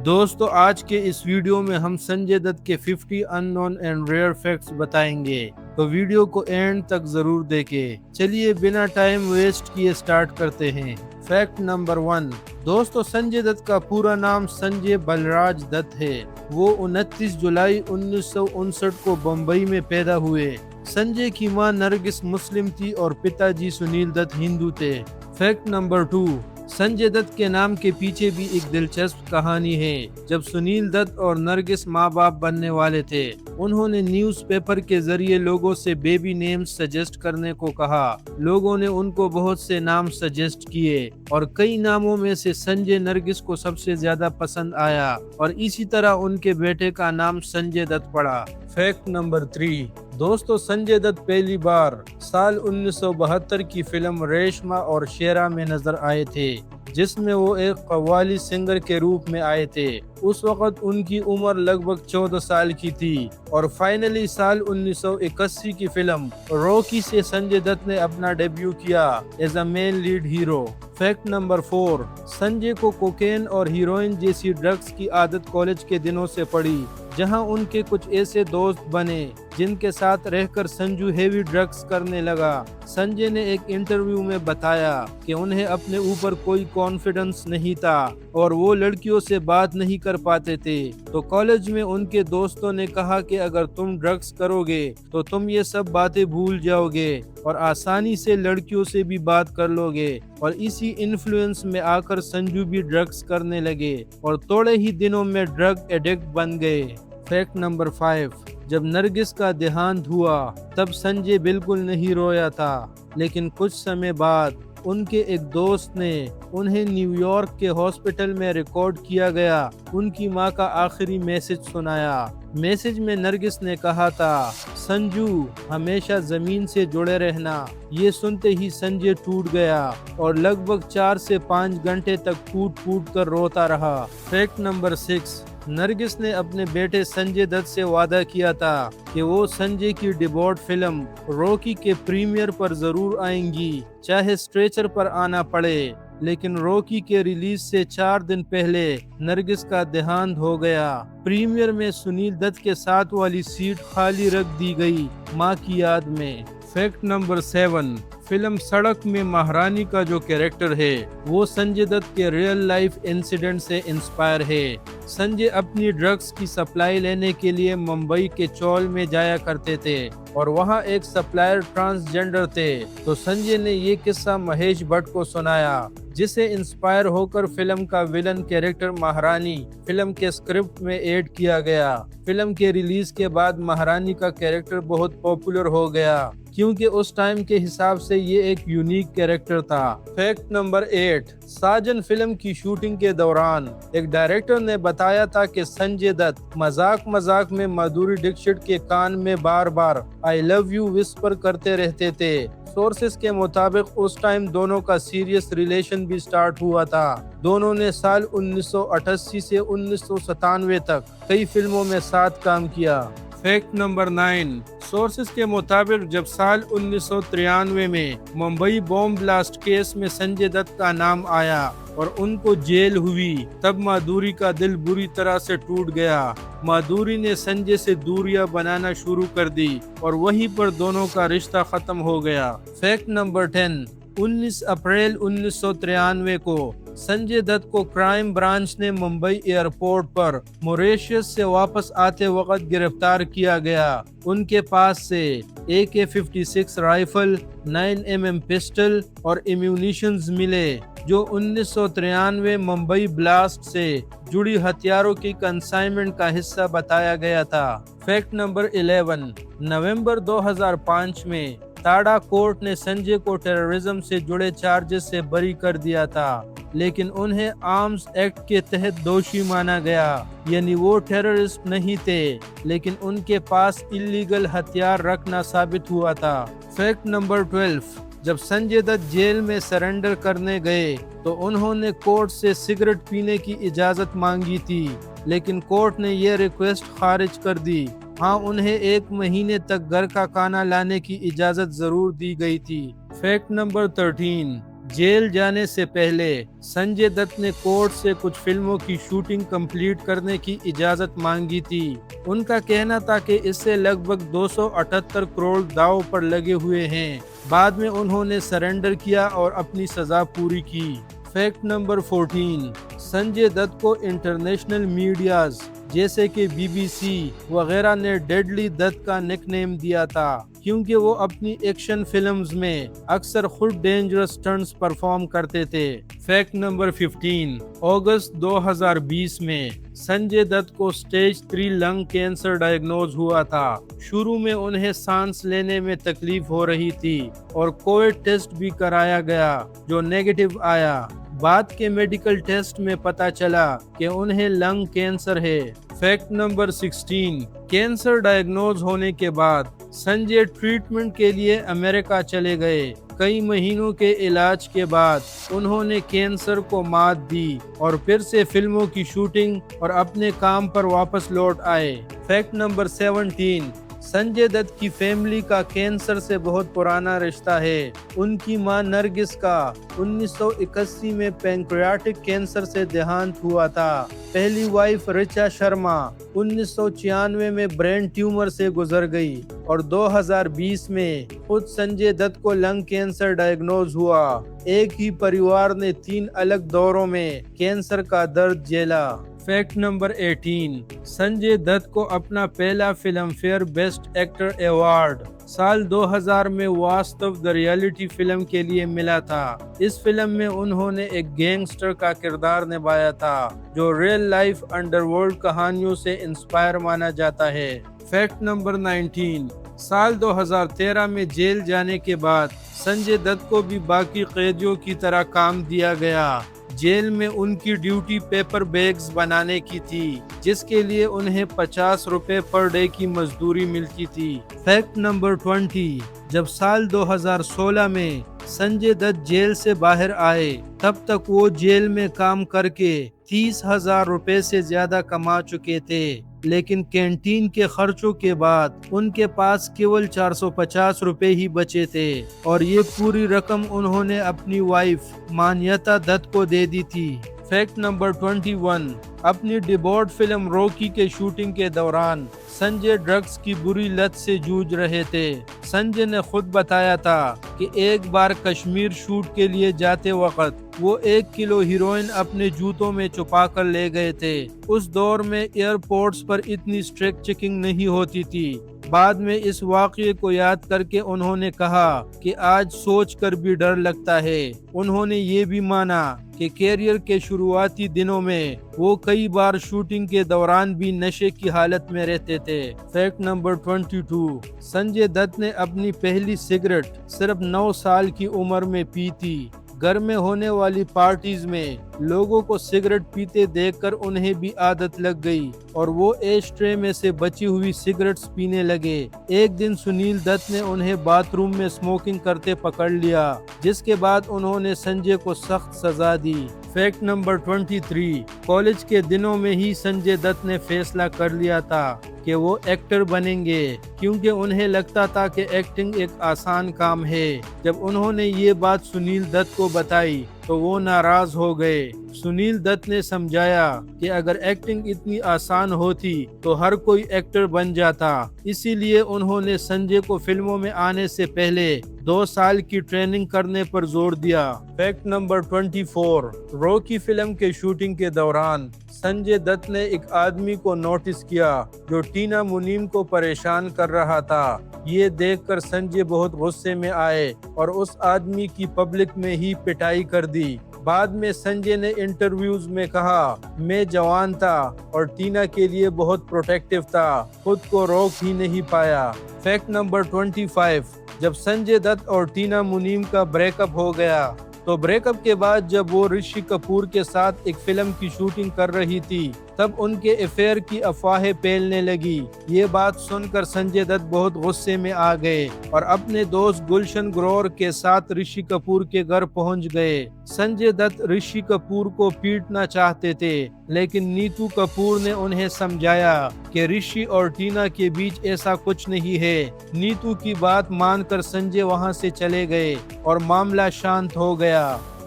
दोस्तों आज के इस वीडियो में हम संजय दत्त के 50 अननोन एंड रेयर फैक्ट्स बताएंगे, तो वीडियो को एंड तक जरूर देखें। चलिए बिना टाइम वेस्ट किए स्टार्ट करते हैं। Fact number 1। दोस्तों संजय दत्त का पूरा नाम संजय बलराज दत्त है। वो 29 जुलाई 1959 को बम्बई में पैदा हुए। संजय की मां नरगिस मुस्लिम थी और पिताजी सुनील दत्त हिंदू थे। Fact number 2। संजय दत्त के नाम के पीछे भी एक दिलचस्प कहानी है। जब सुनील दत्त और नरगिस माँ बाप बनने वाले थे, उन्होंने न्यूज़पेपर के जरिए लोगों से बेबी नेम्स सजेस्ट करने को कहा। लोगों ने उनको बहुत से नाम सजेस्ट किए और कई नामों में से संजय नरगिस को सबसे ज्यादा पसंद आया और इसी तरह उनके बेटे का नाम संजय दत्त पड़ा। Fact number 3। दोस्तों संजय दत्त पहली बार साल 1972 की फिल्म रेशमा और शेरा में नजर आए थे, जिसमें वो एक कव्वाली सिंगर के रूप में आए थे। उस वक्त उनकी उम्र लगभग 14 साल की थी और फाइनली साल 1981 की फिल्म रॉकी से संजय दत्त ने अपना डेब्यू किया as a main lead hero. Fact number 4। Sanjay को कोकेन और हीरोइन जैसी ड्रग्स की आदत कॉलेज के दिनों से पड़ी, जहां उनके कुछ ऐसे दोस्त बने जिनके साथ रहकर संजू हेवी ड्रग्स करने लगा। संजय ने एक इंटरव्यू में बताया कि उन्हें अपने ऊपर कोई कॉन्फिडेंस नहीं था और वो लड़कियों से बात नहीं कर पाते थे। तो कॉलेज में उनके दोस्तों ने कहा कि अगर तुम ड्रग्स करोगे तो तुम ये सब बातें भूल जाओगे और आसानी से लड़कियों से भी बात कर लोगे। और इसी इन्फ्लुएंस में आकर संजू भी ड्रग्स करने लगे और थोड़े ही दिनों में ड्रग एडिक्ट बन गए। Fact number 5। जब नरगिस का देहांत हुआ तब संजय बिल्कुल नहीं रोया था, लेकिन कुछ समय बाद उनके एक दोस्त ने उन्हें न्यूयॉर्क के हॉस्पिटल में रिकॉर्ड किया गया उनकी मां का आखिरी मैसेज सुनाया। मैसेज में नरगिस ने कहा था, संजू हमेशा जमीन से जुड़े रहना। ये सुनते ही संजय टूट गया और लगभग 4 से 5 घंटे तक फूट फूट कर रोता रहा। Fact number 6। नरगिस ने अपने बेटे संजय दत्त से वादा किया था कि वो संजय की डिबोट फिल्म रॉकी के प्रीमियर पर जरूर आएंगी, चाहे स्ट्रेचर पर आना पड़े। लेकिन रॉकी के रिलीज से 4 दिन पहले नरगिस का देहांत हो गया। प्रीमियर में सुनील दत्त के साथ वाली सीट खाली रख दी गई मां की याद में। Fact number 7। फिल्म सड़क में महारानी का जो कैरेक्टर है वो संजय दत्त के रियल लाइफ इंसिडेंट से इंस्पायर है। संजय अपनी ड्रग्स की सप्लाई लेने के लिए मुंबई के चौल में जाया करते थे और वहां एक सप्लायर ट्रांसजेंडर थे। तो संजय ने ये किस्सा महेश भट्ट को सुनाया, जिसे इंस्पायर होकर फिल्म का विलन कैरेक्टर महारानी फिल्म के स्क्रिप्ट में ऐड किया गया। फिल्म के रिलीज के बाद महारानी का कैरेक्टर बहुत पॉपुलर हो गया, क्योंकि उस टाइम के हिसाब से ये एक यूनिक कैरेक्टर था। Fact number 8। साजन फिल्म की शूटिंग के दौरान एक डायरेक्टर ने बताया था कि संजय दत्त मजाक मजाक में माधुरी दीक्षित के कान में बार बार आई लव यू विस्पर करते रहते थे। सोर्सेस के मुताबिक उस टाइम दोनों का सीरियस रिलेशन भी स्टार्ट हुआ था। दोनों ने साल 1988 से 1997 तक कई फिल्मों में साथ काम किया। Fact number 9। सोर्सेस के मुताबिक जब साल 1993 में मुंबई बॉम्ब ब्लास्ट केस में संजय दत्त का नाम आया और उनको जेल हुई, तब माधुरी का दिल बुरी तरह से टूट गया। माधुरी ने संजय से दूरियां बनाना शुरू कर दी और वहीं पर दोनों का रिश्ता खत्म हो गया। Fact number 10। 19 अप्रैल 1993 को संजय दत्त को क्राइम ब्रांच ने मुंबई एयरपोर्ट पर मॉरिशस से वापस आते वक्त गिरफ्तार किया गया। उनके पास से AK-56 राइफल, 9mm पिस्टल और एम्यूनिशंस मिले, जो 1993 मुंबई ब्लास्ट से जुड़ी हथियारों की कंसाइनमेंट का हिस्सा बताया गया था। Fact number 11। नवंबर 2005 में टाडा कोर्ट ने संजय को टेररिज्म से जुड़े चार्जेस से बरी कर दिया था, लेकिन उन्हें आर्म्स एक्ट के तहत दोषी माना गया। यानी वो टेररिस्ट नहीं थे, लेकिन उनके पास इल्लीगल हथियार रखना साबित हुआ था। Fact number 12। जब संजय दत्त जेल में सरेंडर करने गए तो उन्होंने कोर्ट से सिगरेट पीने की इजाजत मांगी थी, लेकिन कोर्ट ने यह रिक्वेस्ट खारिज कर दी। हाँ, उन्हें 1 महीने तक घर का खाना लाने की इजाजत जरूर दी गई थी। Fact number 13। जेल जाने से पहले संजय दत्त ने कोर्ट से कुछ फिल्मों की शूटिंग कंप्लीट करने की इजाजत मांगी थी। उनका कहना था कि इससे लगभग 278 करोड़ दांव पर लगे हुए हैं। बाद में उन्होंने सरेंडर किया और अपनी सजा पूरी की। फैक्ट नंबर 14, संजय दत्त को इंटरनेशनल मीडियाज जैसे कि BBC वगैरह ने डेडली दत्त का निकनेम दिया था, क्योंकि वो अपनी एक्शन फिल्म्स में अक्सर खुद डेंजरस स्टंट्स परफॉर्म करते थे। फैक्ट नंबर 15, अगस्त 2020 में संजय दत्त को स्टेज 3 लंग कैंसर डायग्नोज हुआ था। शुरू में उन्हें सांस लेने में तकलीफ हो रही थी और कोविड टेस्ट भी कराया गया जो नेगेटिव आया। बाद के मेडिकल टेस्ट में पता चला कि उन्हें लंग कैंसर है। फैक्ट नंबर 16, कैंसर डायग्नोज होने के बाद संजय ट्रीटमेंट के लिए अमेरिका चले गए। कई महीनों के इलाज के बाद उन्होंने कैंसर को मात दी और फिर से फिल्मों की शूटिंग और अपने काम पर वापस लौट आए। फैक्ट नंबर 17, संजय दत्त की फैमिली का कैंसर से बहुत पुराना रिश्ता है। उनकी मां नरगिस का 1981 में पैंक्रियाटिक कैंसर से देहांत हुआ था। पहली वाइफ ऋचा शर्मा 1996 में ब्रेन ट्यूमर से गुजर गई और 2020 में खुद संजय दत्त को लंग कैंसर डायग्नोज हुआ। एक ही परिवार ने 3 अलग दौरों में कैंसर का दर्द झेला। फैक्ट नंबर 18, संजय दत्त को अपना पहला film fair best actor award साल 2000 में वास्तव द रियलिटी फिल्म के लिए मिला था। इस फिल्म में उन्होंने एक गैंगस्टर का किरदार निभाया था जो रियल लाइफ अंडरवर्ल्ड कहानियों से इंस्पायर माना जाता है। फैक्ट नंबर 19, साल 2013 में जेल जाने के बाद संजय दत्त को भी बाकी कैदियों की तरह काम दिया गया। जेल में उनकी ड्यूटी पेपर बैग्स बनाने की थी, जिसके लिए उन्हें 50 रुपए पर डे की मजदूरी मिलती थी। फैक्ट नंबर 20, जब साल 2016 में संजय दत्त जेल से बाहर आए, तब तक वो जेल में काम करके 30,000 रुपए से ज्यादा कमा चुके थे, लेकिन कैंटीन के खर्चों के बाद उनके पास केवल 450 रुपए ही बचे थे और ये पूरी रकम उन्होंने अपनी वाइफ मान्यता दत्त को दे दी थी। फैक्ट नंबर 21, अपनी डिबोर्ड फिल्म रॉकी के शूटिंग के दौरान संजय ड्रग्स की बुरी लत से जूझ रहे थे। संजय ने खुद बताया था कि एक बार कश्मीर शूट के लिए जाते वक्त वो 1 किलो हीरोइन अपने जूतों में छुपा कर ले गए थे। उस दौर में एयरपोर्ट्स पर इतनी स्ट्रिक्ट चेकिंग नहीं होती थी। बाद में इस वाक़ये को याद करके उन्होंने कहा कि आज सोचकर भी डर लगता है। उन्होंने ये भी माना कि कैरियर के शुरुआती दिनों में वो कई बार शूटिंग के दौरान भी नशे की हालत में रहते थे। फैक्ट नंबर 22, संजय दत्त ने अपनी पहली सिगरेट सिर्फ 9 साल की उम्र में पी थी। घर में होने वाली पार्टीज में लोगों को सिगरेट पीते देखकर उन्हें भी आदत लग गई और वो एश ट्रे में से बची हुई सिगरेट्स पीने लगे। एक दिन सुनील दत्त ने उन्हें बाथरूम में स्मोकिंग करते पकड़ लिया, जिसके बाद उन्होंने संजय को सख्त सजा दी। फैक्ट नंबर 23, कॉलेज के दिनों में ही संजय दत्त ने फैसला कर लिया था कि वो एक्टर बनेंगे, क्योंकि उन्हें लगता था कि एक्टिंग एक आसान काम है। जब उन्होंने ये बात सुनील दत्त को बताई तो वो नाराज हो गए। सुनील दत्त ने समझाया कि अगर एक्टिंग इतनी आसान होती तो हर कोई एक्टर बन जाता। इसीलिए उन्होंने संजय को फिल्मों में आने से पहले 2 साल की ट्रेनिंग करने पर जोर दिया। फैक्ट नंबर 24, रॉकी फिल्म के शूटिंग के दौरान संजय दत्त ने एक आदमी को नोटिस किया जो टीना मुनीम को परेशान कर रहा था। ये देखकर संजय बहुत गुस्से में आए और उस आदमी की पब्लिक में ही पिटाई कर दी। बाद में संजय ने इंटरव्यूज में कहा, मैं जवान था और टीना के लिए बहुत प्रोटेक्टिव था, खुद को रोक ही नहीं पाया। फैक्ट नंबर 25, जब संजय दत्त और टीना मुनीम का ब्रेकअप हो गया तो ब्रेकअप के बाद जब वो ऋषि कपूर के साथ एक फिल्म की शूटिंग कर रही थी, तब उनके अफेयर की अफवाहें फैलने लगी। ये बात सुनकर संजय दत्त बहुत गुस्से में आ गए और अपने दोस्त गुलशन ग्रोवर के साथ ऋषि कपूर के घर पहुंच गए। संजय दत्त ऋषि कपूर को पीटना चाहते थे, लेकिन नीतू कपूर ने उन्हें समझाया कि ऋषि और टीना के बीच ऐसा कुछ नहीं है। नीतू की बात मानकर संजय वहां से चले गए और मामला शांत हो गया।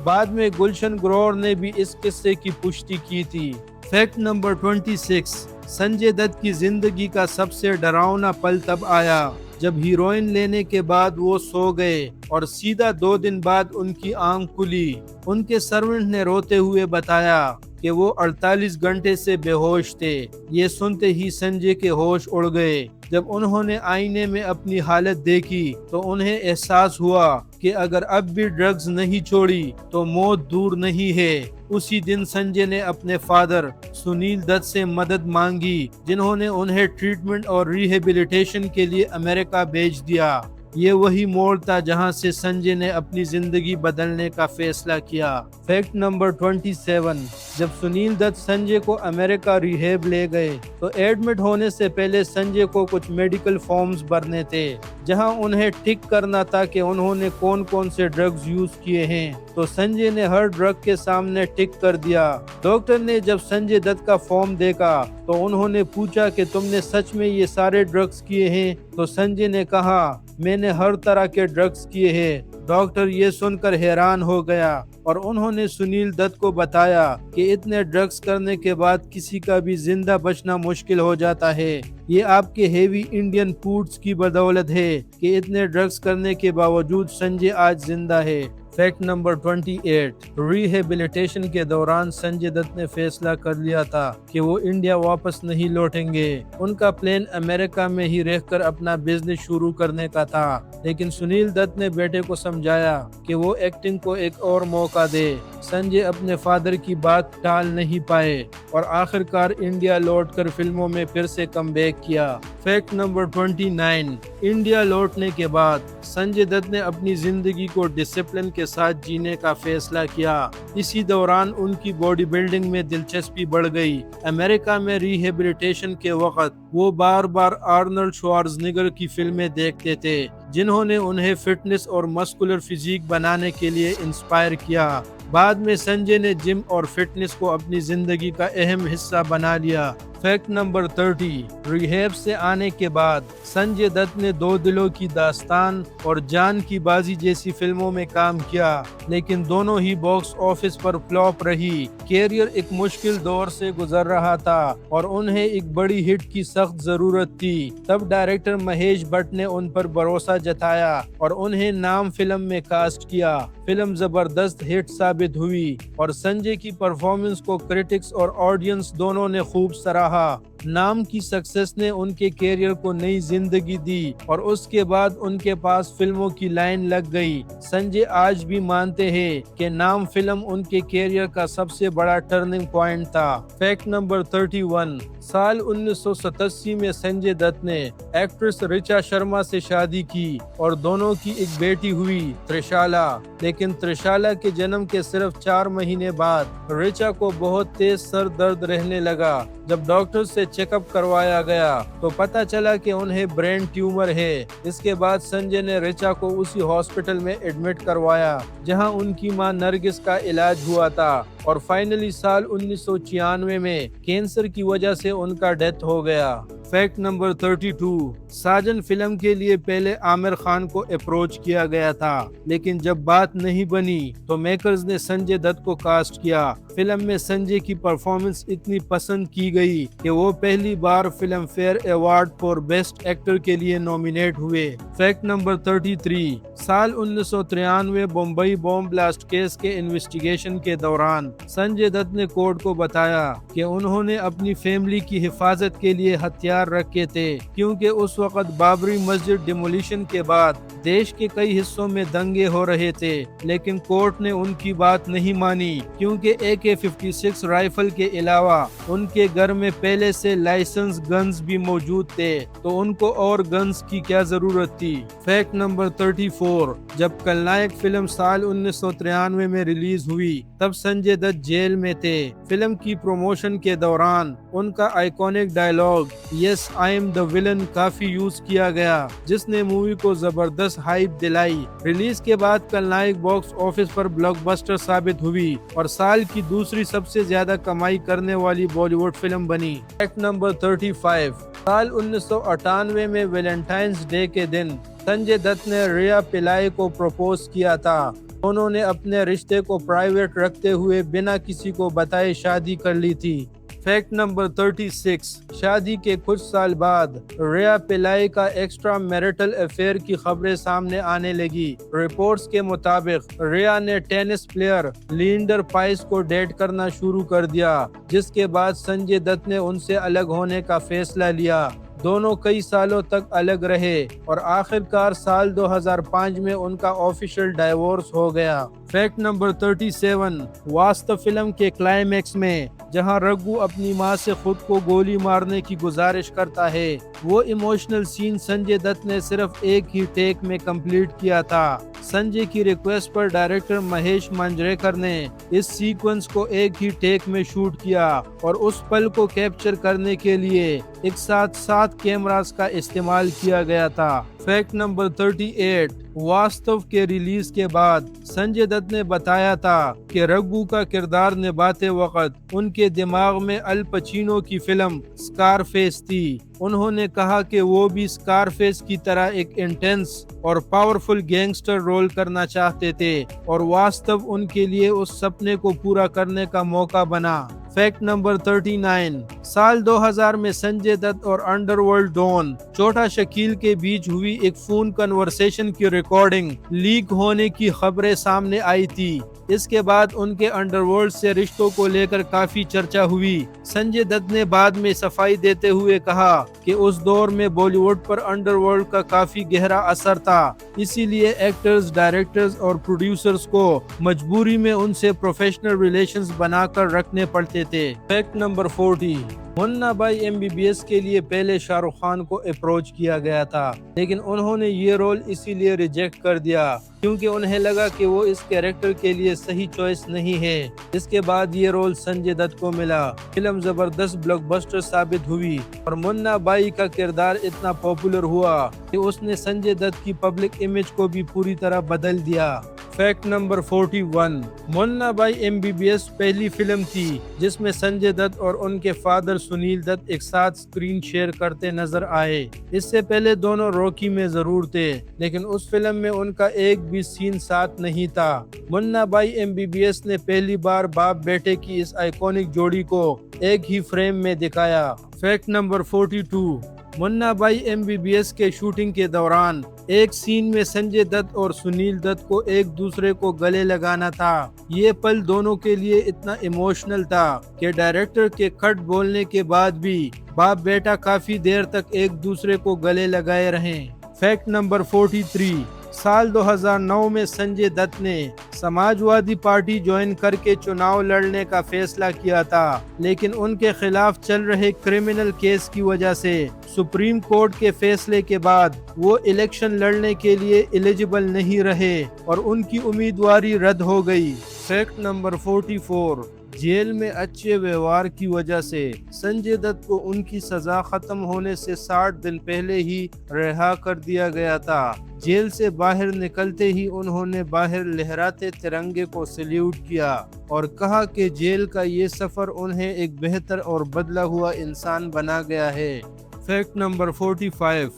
बाद में गुलशन ग्रोवर ने भी इस किस्से की पुष्टि की थी। फैक्ट नंबर 26, संजय दत्त की जिंदगी का सबसे डरावना पल तब आया जब हीरोइन लेने के बाद वो सो गए और सीधा 2 दिन बाद उनकी आंख खुली। उनके सर्वेंट ने रोते हुए बताया कि वो 48 घंटे से बेहोश थे। ये सुनते ही संजय के होश उड़ गए। जब उन्होंने आईने में अपनी हालत देखी तो उन्हें एहसास हुआ कि अगर अब भी ड्रग्स नहीं छोड़ी तो मौत दूर नहीं है। उसी दिन संजय ने अपने फादर सुनील दत्त से मदद मांगी, जिन्होंने उन्हें ट्रीटमेंट और रिहेबिलिटेशन के लिए अमेरिका भेज दिया। ये वही मोड़ था जहां से संजय ने अपनी जिंदगी बदलने का फैसला किया। फैक्ट नंबर 27, जब सुनील दत्त संजय को अमेरिका रिहेब ले गए तो एडमिट होने से पहले संजय को कुछ मेडिकल फॉर्म्स भरने थे, जहां उन्हें टिक करना था कि उन्होंने कौन कौन से ड्रग्स यूज किए हैं। तो संजय ने हर ड्रग के सामने टिक कर दिया। डॉक्टर ने जब संजय दत्त का फॉर्म देखा तो उन्होंने पूछा कि तुमने सच में ये सारे ड्रग्स किए हैं? तो संजय ने कहा, मैंने हर तरह के ड्रग्स किए हैं। डॉक्टर ये सुनकर हैरान हो गया और उन्होंने सुनील दत्त को बताया कि इतने ड्रग्स करने के बाद किसी का भी जिंदा बचना मुश्किल हो जाता है। ये आपके हेवी इंडियन फूड्स की बदौलत है कि इतने ड्रग्स करने के बावजूद संजय आज जिंदा है। फैक्ट नंबर 28, रिहेबिलिटेशन के दौरान संजय दत्त ने फैसला कर लिया था कि वो इंडिया वापस नहीं लौटेंगे। उनका प्लान अमेरिका में ही रहकर अपना बिजनेस शुरू करने का था, लेकिन सुनील दत्त ने बेटे को समझाया कि वो एक्टिंग को एक और मौका दे। संजय अपने फादर की बात टाल नहीं पाए और आखिरकार इंडिया लौटकर फिल्मों में फिर से कमबैक किया। फैक्ट नंबर 29, इंडिया लौटने के बाद संजय दत्त ने अपनी जिंदगी को डिसिप्लिन के साथ जीने का फैसला किया। इसी दौरान उनकी बॉडी बिल्डिंग में दिलचस्पी बढ़ गई। अमेरिका में रिहेबिलिटेशन के वक्त वो बार बार आर्नल्ड श्वार्ज़नेगर की फिल्में देखते थे, जिन्होंने उन्हें फिटनेस और मस्कुलर फिजिक बनाने के लिए इंस्पायर किया। बाद में संजय ने जिम और फिटनेस को अपनी जिंदगी का अहम हिस्सा बना लिया। फैक्ट नंबर 30, रिहेब से आने के बाद संजय दत्त ने दो दिलों की दास्तान और जान की बाजी जैसी फिल्मों में काम किया, लेकिन दोनों ही बॉक्स ऑफिस पर फ्लॉप रही। कैरियर एक मुश्किल दौर से गुजर रहा था और उन्हें एक बड़ी हिट की सख्त जरूरत थी। तब डायरेक्टर महेश भट्ट ने उन पर भरोसा जताया और उन्हें नाम फिल्म में कास्ट किया। फिल्म जबरदस्त हिट साबित हुई और संजय की परफॉर्मेंस को क्रिटिक्स और ऑडियंस दोनों ने खूब सराहा। नाम की सक्सेस ने उनके कैरियर को नई जिंदगी दी और उसके बाद उनके पास फिल्मों की लाइन लग गई। संजय आज भी मानते हैं कि नाम फिल्म उनके कैरियर का सबसे बड़ा टर्निंग पॉइंट था। फैक्ट नंबर 31, साल 1987 में संजय दत्त ने एक्ट्रेस ऋचा शर्मा से शादी की और दोनों की एक बेटी हुई, त्रिशाला। लेकिन त्रिशाला के जन्म के सिर्फ 4 महीने बाद ऋचा को बहुत तेज सर दर्द रहने लगा। जब डॉक्टर से चेकअप करवाया गया तो पता चला कि उन्हें ब्रेन ट्यूमर है। इसके बाद संजय ने ऋचा को उसी हॉस्पिटल में एडमिट करवाया जहां उनकी मां नरगिस का इलाज हुआ था और फाइनली साल 1996 में कैंसर की वजह से उनका डेथ हो गया। फैक्ट नंबर 32, साजन फिल्म के लिए पहले आमिर खान को अप्रोच किया गया था, लेकिन जब बात नहीं बनी तो मेकर्स ने संजय दत्त को कास्ट किया। फिल्म में संजय की परफॉर्मेंस इतनी पसंद की गई कि वो पहली बार Filmfare award for best actor के लिए नॉमिनेट हुए। फैक्ट नंबर 33, साल 1993 बम्बई बॉम्ब ब्लास्ट केस के इन्वेस्टिगेशन के दौरान संजय दत्त ने कोर्ट को बताया कि उन्होंने अपनी फैमिली की हिफाजत के लिए हथियार रखे थे, क्योंकि उस वक्त बाबरी मस्जिद डिमोलिशन के बाद देश के कई हिस्सों में दंगे हो रहे थे। लेकिन कोर्ट ने उनकी बात नहीं मानी, क्योंकि AK-56 राइफल के अलावा उनके घर में पहले से लाइसेंस गन्स भी मौजूद थे, तो उनको और गन्स की क्या जरूरत थी। फैक्ट नंबर 34, जब खलनायक फिल्म साल 1993 में रिलीज हुई तब संजय दत्त जेल में थे। फिल्म की प्रमोशन के दौरान उनका iconic dialogue yes I am the villain काफी यूज किया गया, जिसने मूवी को जबरदस्त हाइप दिलाई। रिलीज के बाद खलनायक बॉक्स ऑफिस पर ब्लॉकबस्टर साबित हुई और साल की दूसरी सबसे ज्यादा कमाई करने वाली बॉलीवुड फिल्म बनी। फैक्ट नंबर 35, साल 1998 में वैलेंटाइंस डे के दिन संजय दत्त ने रिया पिल्लाई को प्रपोज किया था। उन्होंने अपने रिश्ते को प्राइवेट रखते हुए बिना किसी को बताए शादी कर ली थी। फैक्ट नंबर 36, शादी के कुछ साल बाद रिया पिलाई का एक्स्ट्रा मैरिटल अफेयर की खबरें सामने आने लगी। रिपोर्ट्स के मुताबिक रिया ने टेनिस प्लेयर लिएंडर पाइस को डेट करना शुरू कर दिया, जिसके बाद संजय दत्त ने उनसे अलग होने का फैसला लिया। दोनों कई सालों तक अलग रहे और आखिरकार साल 2005 में उनका ऑफिशियल डाइवोर्स हो गया। फैक्ट नंबर 37, वास्तव फिल्म के क्लाइमेक्स में जहां रघु अपनी मां से खुद को गोली मारने की गुजारिश करता है, वो इमोशनल सीन संजय दत्त ने सिर्फ एक ही टेक में कंप्लीट किया था। संजय की रिक्वेस्ट पर डायरेक्टर महेश मांजरेकर ने इस सीक्वेंस को एक ही टेक में शूट किया और उस पल को कैप्चर करने के लिए एक साथ 7 कैमरास का इस्तेमाल किया गया था। फैक्ट नंबर 38, वास्तव के रिलीज के बाद संजय दत्त ने बताया था कि रघु का किरदार निभाते वक्त उनके दिमाग में अल पचीनो की फिल्म स्कारफेस थी। उन्होंने कहा कि वो भी स्कारफेस की तरह एक इंटेंस और पावरफुल गैंगस्टर रोल करना चाहते थे और वास्तव उनके लिए उस सपने को पूरा करने का मौका बना। फैक्ट नंबर 39, साल 2000 में संजय दत्त और अंडरवर्ल्ड डॉन छोटा शकील के बीच हुई एक फोन कन्वर्सेशन की रिकॉर्डिंग लीक होने की खबरें सामने आई थी। इसके बाद उनके अंडरवर्ल्ड से रिश्तों को लेकर काफी चर्चा हुई। संजय दत्त ने बाद में सफाई देते हुए कहा कि उस दौर में बॉलीवुड पर अंडरवर्ल्ड का काफी गहरा असर था, इसीलिए एक्टर्स, डायरेक्टर्स और प्रोड्यूसर्स को मजबूरी में उनसे प्रोफेशनल रिलेशंस बनाकर रखने पड़ते थे। फैक्ट नंबर 40, मुन्ना भाई MBBS के लिए पहले शाहरुख खान को अप्रोच किया गया था, लेकिन उन्होंने ये रोल इसीलिए रिजेक्ट कर दिया क्योंकि उन्हें लगा कि वो इस कैरेक्टर के लिए सही चॉइस नहीं है। इसके बाद ये रोल संजय दत्त को मिला। फिल्म जबरदस्त ब्लॉकबस्टर साबित हुई और मुन्ना भाई का किरदार इतना पॉपुलर हुआ कि उसने संजय दत्त की पब्लिक इमेज को भी पूरी तरह बदल दिया। फैक्ट नंबर 41, मुन्ना भाई MBBS पहली फिल्म थी जिसमें संजय दत्त और उनके फादर सुनील दत्त एक साथ स्क्रीन शेयर करते नजर आए। इससे पहले दोनों रॉकी में जरूर थे, लेकिन उस फिल्म में उनका एक भी सीन साथ नहीं था। मुन्ना भाई MBBS ने पहली बार बाप बेटे की इस आइकॉनिक जोड़ी को एक ही फ्रेम में दिखाया। फैक्ट नंबर 42, मुन्ना भाई MBBS के शूटिंग के दौरान एक सीन में संजय दत्त और सुनील दत्त को एक दूसरे को गले लगाना था। ये पल दोनों के लिए इतना इमोशनल था कि डायरेक्टर के कट बोलने के बाद भी बाप बेटा काफी देर तक एक दूसरे को गले लगाए रहे। फैक्ट नंबर 43, साल 2009 में संजय दत्त ने समाजवादी पार्टी ज्वाइन करके चुनाव लड़ने का फैसला किया था, लेकिन उनके खिलाफ चल रहे क्रिमिनल केस की वजह से सुप्रीम कोर्ट के फैसले के बाद वो इलेक्शन लड़ने के लिए एलिजिबल नहीं रहे और उनकी उम्मीदवारी रद्द हो गई। फैक्ट नंबर 44, जेल में अच्छे व्यवहार की वजह से संजय दत्त को उनकी सजा खत्म होने से 60 दिन पहले ही रिहा कर दिया गया था। जेल से बाहर निकलते ही उन्होंने बाहर लहराते तिरंगे को सैल्यूट किया और कहा कि जेल का ये सफर उन्हें एक बेहतर और बदला हुआ इंसान बना गया है। फैक्ट नंबर 45,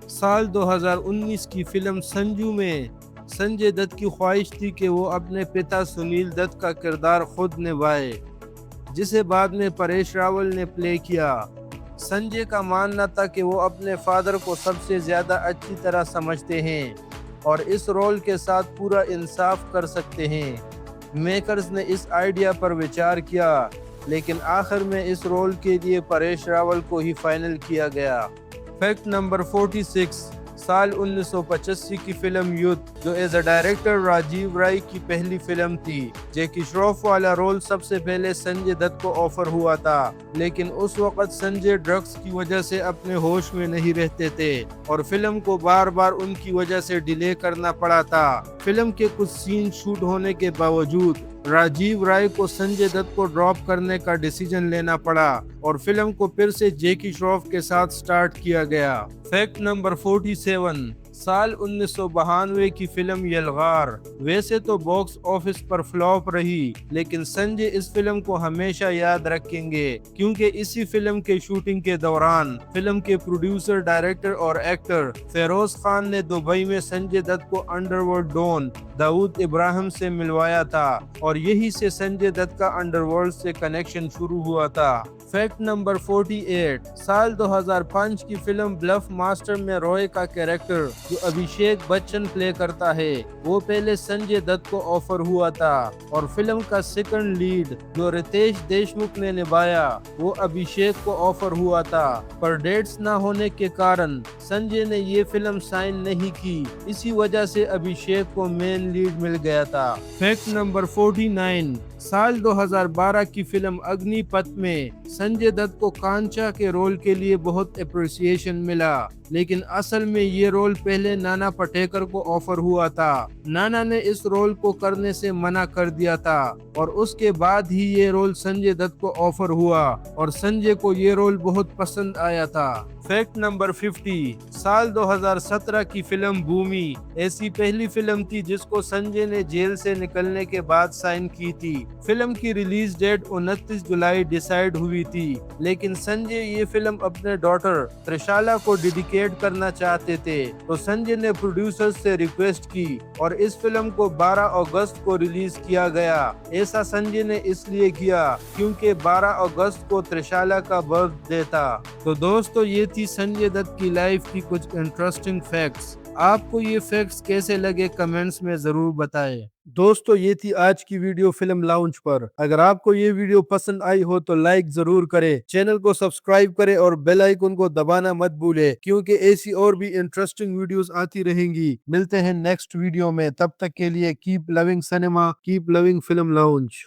साल 2019 की फिल्म संजू में संजय दत्त की ख्वाहिश थी कि वो अपने पिता सुनील दत्त का किरदार खुद निभाए, जिसे बाद में परेश रावल ने प्ले किया। संजय का मानना था कि वो अपने फादर को सबसे ज्यादा अच्छी तरह समझते हैं और इस रोल के साथ पूरा इंसाफ कर सकते हैं। मेकर्स ने इस आइडिया पर विचार किया, लेकिन आखिर में इस रोल के लिए परेश रावल को ही फाइनल किया गया। फैक्ट नंबर 46, साल 1985 की फिल्म युद्ध, जो एज अ डायरेक्टर राजीव राय की पहली फिल्म थी। जैकी श्रॉफ वाला रोल सबसे पहले संजय दत्त को ऑफर हुआ था, लेकिन उस वक्त संजय ड्रग्स की वजह से अपने होश में नहीं रहते थे और फिल्म को बार बार उनकी वजह से डिले करना पड़ा था। फिल्म के कुछ सीन शूट होने के बावजूद राजीव राय को संजय दत्त को ड्रॉप करने का डिसीजन लेना पड़ा और फिल्म को फिर से जैकी श्रॉफ के साथ स्टार्ट किया गया। फैक्ट नंबर 47, साल 1992 की फिल्म यलगार वैसे तो बॉक्स ऑफिस पर फ्लॉप रही, लेकिन संजय इस फिल्म को हमेशा याद रखेंगे क्योंकि इसी फिल्म के शूटिंग के दौरान फिल्म के प्रोड्यूसर, डायरेक्टर और एक्टर फेरोज खान ने दुबई में संजय दत्त को अंडरवर्ल्ड डॉन दाऊद इब्राहिम से मिलवाया था और यही से संजय दत्त का अंडरवर्ल्ड से कनेक्शन शुरू हुआ था। फैक्ट नंबर 48, साल 2005 की फिल्म ब्लफ मास्टर में रॉय का कैरेक्टर जो अभिषेक बच्चन प्ले करता है वो पहले संजय दत्त को ऑफर हुआ था और फिल्म का सेकंड लीड जो रितेश देशमुख ने निभाया वो अभिषेक को ऑफर हुआ था, पर डेट्स ना होने के कारण संजय ने ये फिल्म साइन नहीं की, इसी वजह से अभिषेक को मेन लीड मिल गया था। फैक्ट नंबर 49, साल 2012 की फिल्म अग्निपथ में संजय दत्त को कांचा के रोल के लिए बहुत अप्रिसिएशन मिला, लेकिन असल में ये रोल पहले नाना पाटेकर को ऑफर हुआ था। नाना ने इस रोल को करने से मना कर दिया था और उसके बाद ही ये रोल संजय दत्त को ऑफर हुआ और संजय को ये रोल बहुत पसंद आया था। फैक्ट नंबर 50, साल 2017 की फिल्म भूमि ऐसी पहली फिल्म थी जिसको संजय ने जेल से निकलने के बाद साइन की थी। फिल्म की रिलीज डेट 29 जुलाई डिसाइड हुई थी, लेकिन संजय ये फिल्म अपने डॉटर त्रिशाला को डेडिकेट करना चाहते थे, तो संजय ने प्रोड्यूसर से रिक्वेस्ट की और इस फिल्म को 12 अगस्त को रिलीज किया गया। ऐसा संजय ने इसलिए किया क्योंकि 12 अगस्त को त्रिशाला का बर्थडे था। तो दोस्तों ये थी संजय दत्त की लाइफ की कुछ इंटरेस्टिंग फैक्ट्स। आपको ये फैक्ट्स कैसे लगे कमेंट्स में जरूर बताएं। दोस्तों ये थी आज की वीडियो फिल्म लाउंज पर। अगर आपको ये वीडियो पसंद आई हो तो लाइक जरूर करें, चैनल को सब्सक्राइब करें और बेल आइकन को दबाना मत भूलें क्योंकि ऐसी और भी इंटरेस्टिंग वीडियोस आती रहेंगी। मिलते हैं नेक्स्ट वीडियो में, तब तक के लिए keep loving cinema, keep loving film lounge.